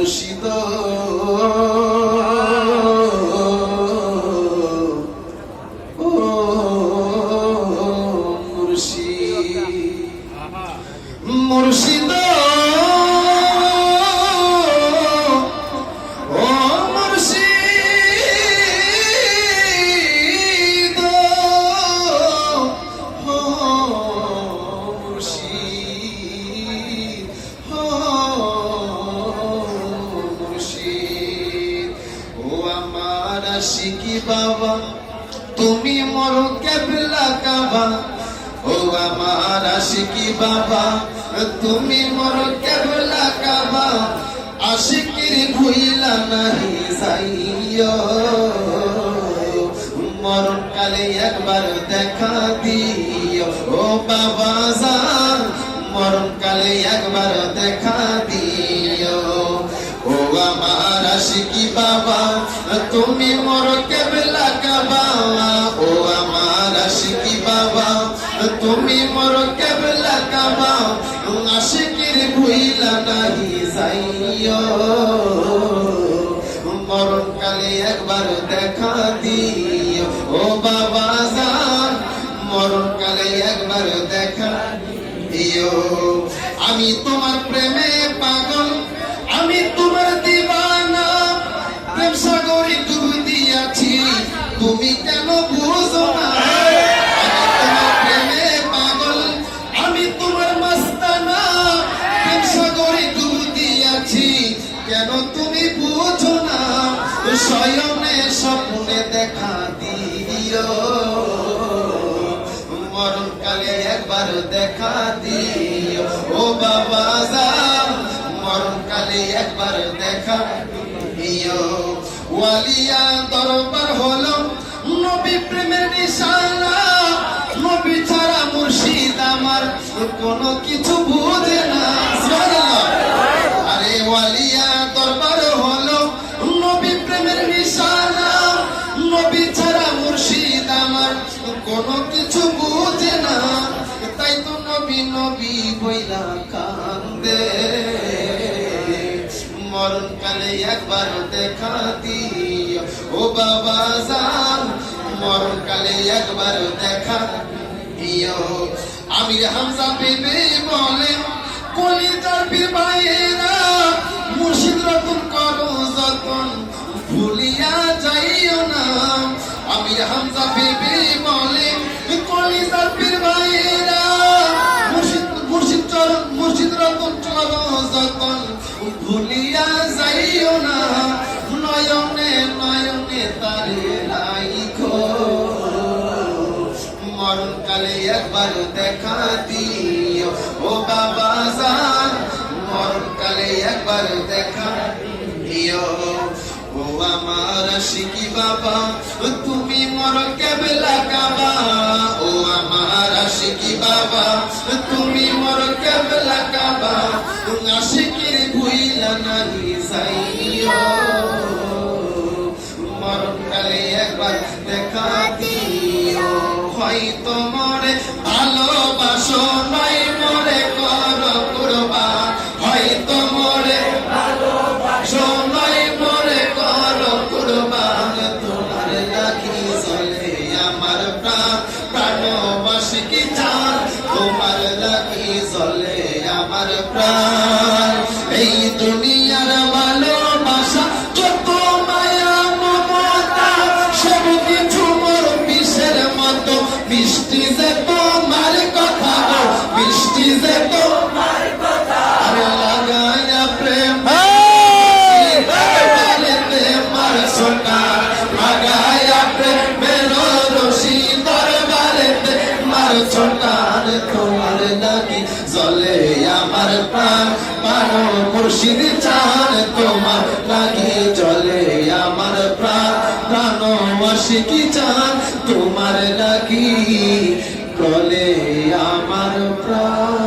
মুর্শিদ ও মুর্শিদ আশিকি বাবা তুমি মোর কেবলা কাবা ও আমার আশিকি বাবা তুমি মোর কেবলা কাবা আশিকির ভুইলা নাহি যাইও মরণ কালে একবার দেখা দিও ও বাবা জান মরণ কালে একবার দেখা দিও ও আমার আশিকি বাবা তুমি মোর কেবলা কাবা ও আমার আশিকি বাবা তুমি মোর কেবলা কাবা আশিকির ভুইলা নাহি যাইও মরণ কালে একবার দেখা দিও ও বাবা জান মরণ কালে একবার দেখা দিও আমি তোমার প্রেমে পাগল আমি তোমার দিবানা প্রেম সাগরে ডুব দিয়াছি তুমি কেন বুঝো না আমি তোমার প্রেমে পাগল আমি তোমার মস্তানা প্রেম সাগরে ডুব দিয়াছি কেন তুমি বুঝো না শয়নে স্বপ্নে দেখা দিও মরণ কালে একবার দেখা দিও ও বাবা জান মরণ কালে একবার দেখা দিও ওয়ালিয়া দরবার হলো নবী প্রেমের নিশানা নবী ছাড়া মুর্শিদ আমার কোনো কিছু বুঝে না আরে ওয়ালিয়া দরবার হলো নবী প্রেমের নিশানা নবী ছাড়া মুর্শিদ আমার কোনো কিছু বুঝে না তাই তো নবী নবী বইলা কান্দে মরণ কালে একবার দেখা দিও ও বাবা জান মরণ কালে একবার দেখা দিও আমির হামজা বিবি বলে কলিজার পীর ভাইয়েরা মুর্শিদ রতন করো যতন ভুলিয়া যাইও না আমির হামজা বিবি বলে কলিজার পীর ভাইয়েরা মুর্শিদ রতন করো যতন ভুলিয়া যাইও না নয়নে নয়নে তারে রাইখো মরণ কালে একবার দেখা দিও ও বাবা জান মরণ কালে একবার দেখা দিও ও আমার আশিকি বাবা তুমি মোর কেবলা কাবা ও আমার আশিকি বাবা তুমি মোর কেবলা কাবা আশিকির ভুইলা নাহি যাইও মরণ কালে একবার দেখা দিও হয়তো মরে ভালোবাসো নাই মরে করো কুরবান হয়তো মরে ভালোবাসো নাই মরে করো কুরবান তোমার লাগি চলে আমার প্রাণ প্রাণবাসী জান তোমার লাগি চলে আমার প্রাণ এই দুনিয়ার ভালোবাসা যত মায়া মমতা সব কিছু মোর বিষের মতো বৃষ্টি যে তোমার কথা বৃষ্টি যে তোমার কথা আরে লাগায়া প্রেম মার সোনা লাগায়া প্রেমের রশি দরবারেতে মার ছোটার তোমার লাগি জলে আমার প্রাণ পারো মুর্শিদ চান তোমার লাগি জলে আমার প্রাণ প্রাণ আশিকি চান তোমার লাগি জলে আমার প্রাণ।